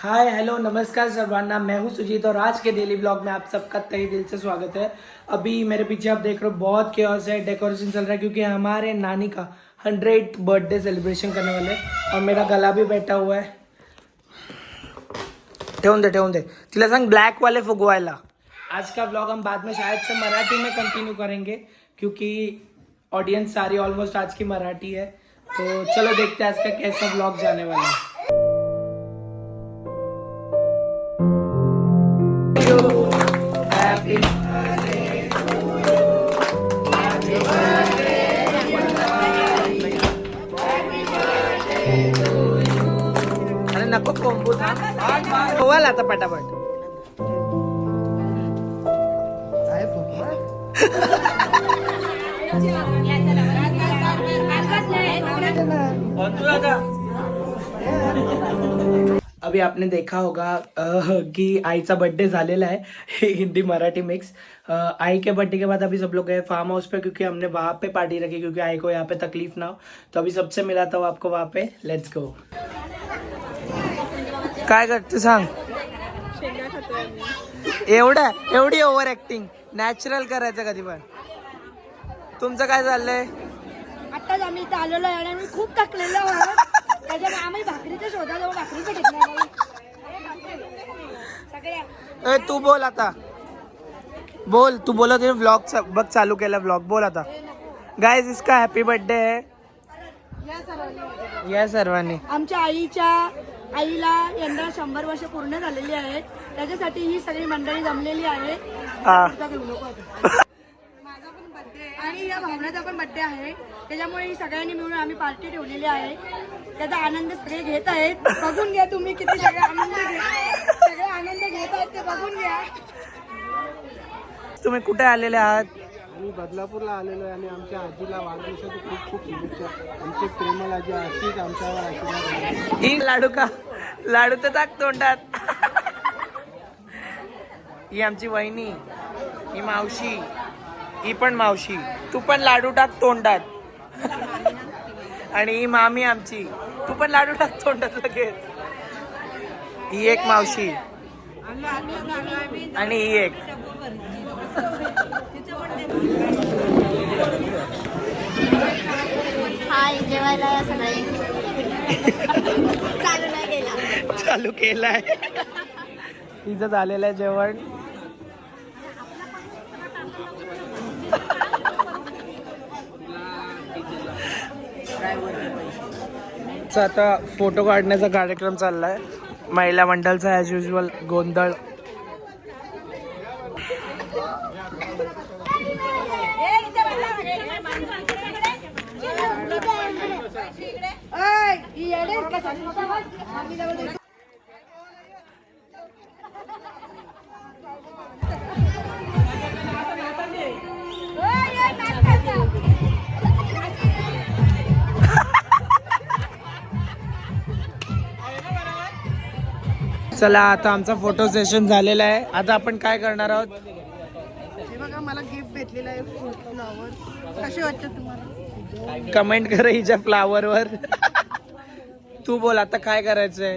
Hi hello नमस्कार सर्वांना, मैं हूं सुजीत और आज के डेली ब्लॉग में आप सबका तहे दिल से स्वागत है। अभी मेरे पीछे आप देख रहे हो बहुत क्योस है, डेकोरेशन चल रहा है क्योंकि हमारे नानी का 100th बर्थडे सेलिब्रेशन करने वाले हैं और मेरा गला भी बैठा हुआ है। ठेवून दे तिला सांग ब्लॅक वाले फुगवायला। आज का ब्लॉग हम बाद में शायद से मराठी में कंटिन्यू करेंगे क्योंकि ऑडियंस सारी ऑलमोस्ट आज की मराठी है। तो चलो देखते हैं आज का कैसा ब्लॉग जाने वाला है। अरे नको कोंबू था खोवाल आता पटापट। अभी आपने देखा होगा कि आईचा बर्थडे झालेला है हिंदी मराठी मिक्स। आई के बर्थडे के बाद अभी सब लोग गए फार्म हाउस पे क्योंकि हमने वहां पे पार्टी रखी क्योंकि आई को यहाँ पे तकलीफ ना हो। तो अभी सबसे मिला था आपको वहां पे। Let's go. काय करते सांग। एवढी ओव्हर ऍक्टिंग नॅचरल करायचं कधी पण। तुमचं काय चाललंय? आताच आम्ही इथं आलेलो आहे आणि मी खूप थकलेलो आहोत। त्याच्यामुळे आम्ही भाकरीच्या शोधाजवळ भाकरीचं घेतलं सगळ्या। तू बोल आता, बोल तू बोलत व्लॉग बघ चालू केला व्लॉग। बोल आता। गाइस इसका हॅपी बर्थडे है या सर्वांनी। आमच्या आईला यंदा 100 वर्ष पूर्ण झालेली आहेत, त्याच्यासाठी ही सगळी मंडळी जमलेली आहे। आणि या भावनाचा पण बर्थडे आहे, त्याच्यामुळे ही सगळ्यांनी मिळून आम्ही पार्टी ठेवलेली आहे। त्याचा आनंद सगळे घेत आहेत। बघून घ्या तुम्ही किती सगळे आनंद घेत आहेत ते बघून घ्या। तुम्ही कुठे आलेले आहात? आम्ही बदलापूरला आलेलो आहे आणि आमच्या आजीला वाढदिवसाची खूप खूप शुभेच्छा। आमची प्रेमळ आजी अशीच आमच्यावर आशीर्वाद। ही लाडू तर टाक तोंडात। ही आमची वहिनी, ही मावशी, ही पण मावशी, तू पण लाडू टाक तोंडात। आणि ही मामी आमची, तू पण लाडू टाक तोंडात लगेच। ही एक मावशी आणि ही एक। हाय, जेवायला या सगळे। चालू केलाय। तिचं झालेलं आहे जेवण। आता फोटो काढण्याचा कार्यक्रम चाललाय। महिला मंडळचा ॲज युजल गोंधळ। चला आता आमचा फोटो सेशन झालेला आहे। आता आपण काय करणार आहोत? हे बघा, मला गिफ्ट भेटलेलं आहे फ्लावर। कसे वाटतं तुम्हाला? कमेंट करा हिच्या फ्लावर वर। तू बोल आता काय करायचंय?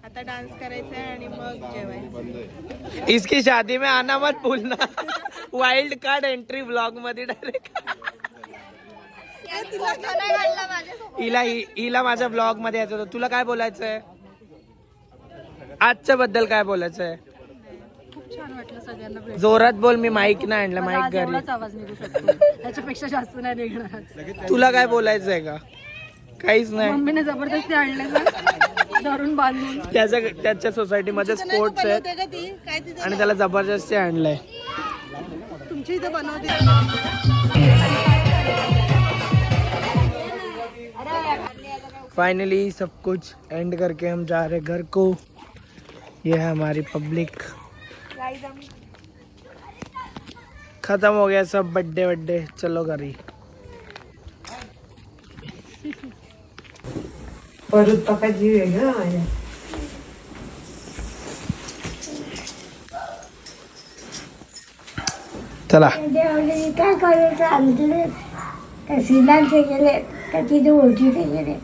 आता डान्स करायचा आहे आणि मग जेवायचं। इसकी शादी में आना मत भूलना। वाइल्ड कार्ड एंट्री ब्लॉग मध्ये डायरेक्ट। हिला माझ्या ब्लॉग मध्ये यायचं होतं। तुला काय बोलायचंय? आजच्या बद्दल काय बोलायचंय? खूप छान वाटलं सगळ्यांना। जोरात बोल, मी माईक नाही आणलं, माईक घरी। एवढाच आवाज निघू शकतो, त्याच्यापेक्षा जास्त नाही निघणार। तुला काय बोलायचंय का? काहीच नाही। मम्मीने जबरदस्ती आणले धरून बांधून। त्याच्या सोसायटीमध्ये स्पोर्ट्स आहेत आणि त्याला जबरदस्ती आणलंय। तुमच्या इथे बनवते। फाइनली सब कुछ एंड करके हम जा रहे घर को। ये है हमारी पब्लिक। खत्म हो गया सब बर्थडे। चलो घरी। चला काय करायचं आमचे का सिनांचे गेले का तिथे ओळखीचे गेले